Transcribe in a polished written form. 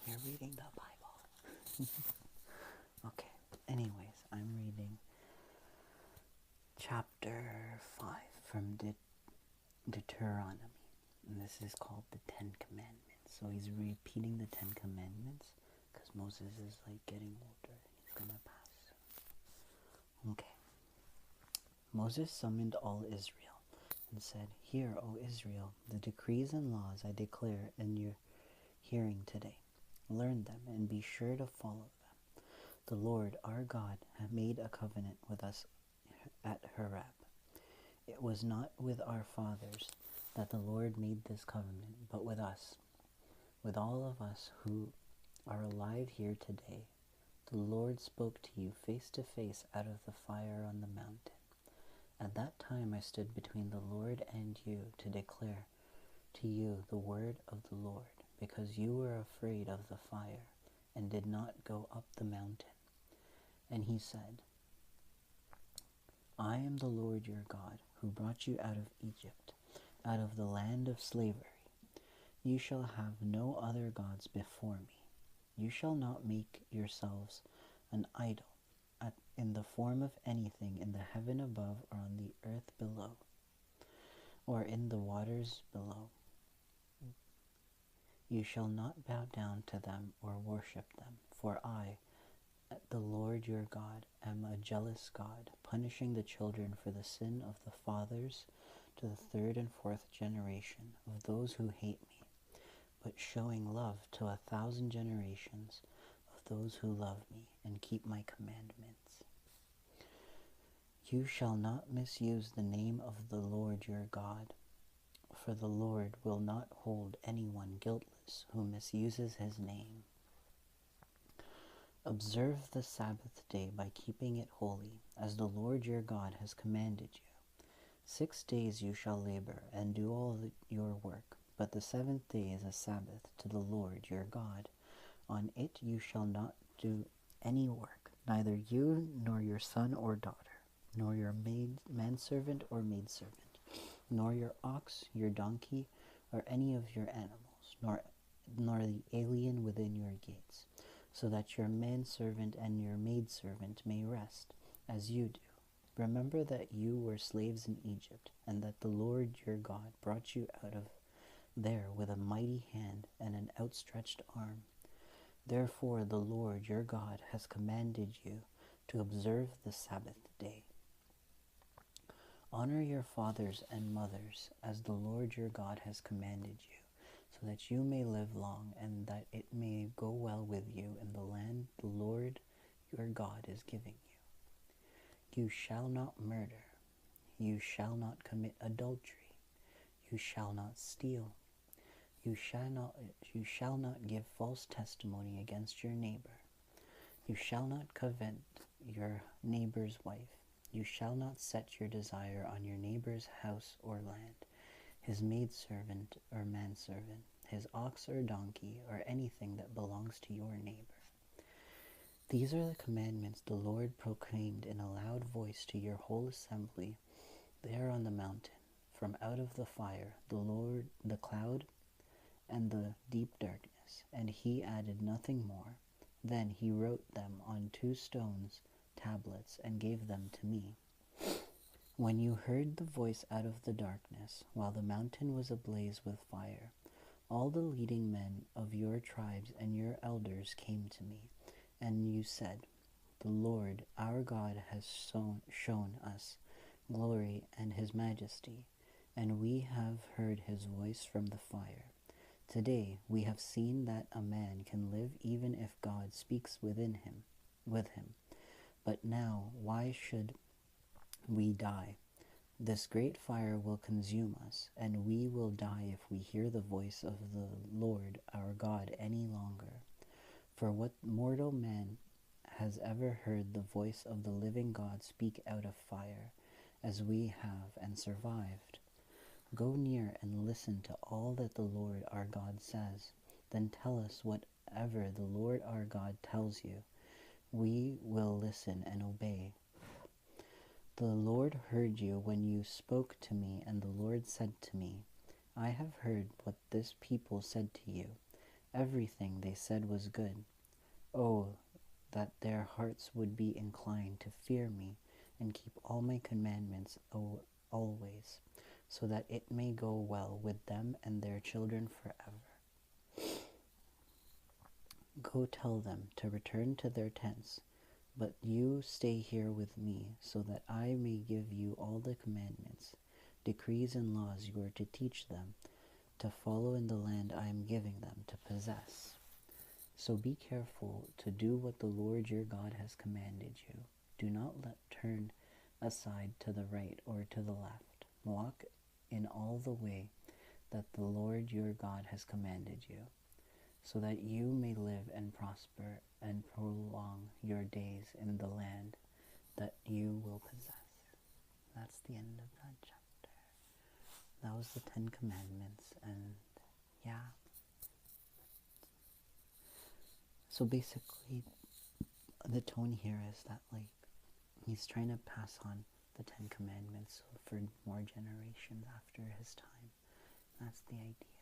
You're reading the Bible. Okay, anyways, I'm reading chapter 5 from Deuteronomy. And this is called the Ten Commandments. So he's repeating the Ten Commandments because Moses is like getting older and he's gonna pass. Okay. Moses summoned all Israel and said, "Hear, O Israel, the decrees and laws I declare in your hearing today. Learn them and be sure to follow them. The Lord our God had made a covenant with us at Horeb. It was not with our fathers that the Lord made this covenant, but with us, with all of us who are alive here today. The Lord spoke to you face to face out of the fire on the mountain. At that time I stood between the Lord and you to declare to you the word of the Lord, because you were afraid of the fire and did not go up the mountain." And he said, "I am the Lord your God, who brought you out of Egypt, out of the land of slavery. You shall have no other gods before me. You shall not make yourselves an idol in the form of anything in the heaven above or on the earth below, or in the waters below. You shall not bow down to them or worship them, for I, the Lord your God, am a jealous God, punishing the children for the sin of the fathers to the third and fourth generation of those who hate me, but showing love to 1,000 generations of those who love me and keep my commandments. You shall not misuse the name of the Lord your God, for the Lord will not hold anyone guiltless who misuses his name. Observe the Sabbath day by keeping it holy, as the Lord your God has commanded you. 6 days you shall labor and do all your work, but the seventh day is a Sabbath to the Lord your God. On it you shall not do any work, neither you nor your son or daughter, nor your manservant or maidservant, nor your ox, your donkey, or any of your animals, nor the alien within your gates, so that your manservant and your maidservant may rest, as you do. Remember that you were slaves in Egypt, and that the Lord your God brought you out of there with a mighty hand and an outstretched arm. Therefore the Lord your God has commanded you to observe the Sabbath day. Honor your fathers and mothers, as the Lord your God has commanded you, so that you may live long and that it may go well with you in the land the Lord your God is giving you. You shall not murder. You shall not commit adultery. You shall not steal. You shall not give false testimony against your neighbor. You shall not covet your neighbor's wife. You shall not set your desire on your neighbor's house or land, his maidservant or manservant, his ox or donkey, or anything that belongs to your neighbor. These are the commandments the Lord proclaimed in a loud voice to your whole assembly there on the mountain, from out of the fire, the cloud, and the deep darkness. And he added nothing more. Then he wrote them on 2 stones tablets and gave them to me. When you heard the voice out of the darkness, while the mountain was ablaze with fire, all the leading men of your tribes and your elders came to me, and you said, "The Lord our God has shown us glory and his majesty, and we have heard his voice from the fire. Today we have seen that a man can live even if God speaks with him. But now, why should we die? This great fire will consume us, and we will die if we hear the voice of the Lord our God any longer. For what mortal man has ever heard the voice of the living God speak out of fire, as we have, and survived? Go near and listen to all that the Lord our God says. Then tell us whatever the Lord our God tells you. We will listen and obey." The Lord heard you when you spoke to me, and the Lord said to me, "I have heard what this people said to you. Everything they said was good. Oh, that their hearts would be inclined to fear me and keep all my commandments always, so that it may go well with them and their children forever. Go tell them to return to their tents, but you stay here with me, so that I may give you all the commandments, decrees, and laws you are to teach them, to follow in the land I am giving them to possess. So be careful to do what the Lord your God has commanded you. Do not turn aside to the right or to the left. Walk in all the way that the Lord your God has commanded you, so that you may live and prosper and prolong your days in the land that you will possess. That's the end of that chapter. That was the 10 Commandments, and yeah. So basically, the tone here is that, like, he's trying to pass on the 10 Commandments for more generations after his time. That's the idea.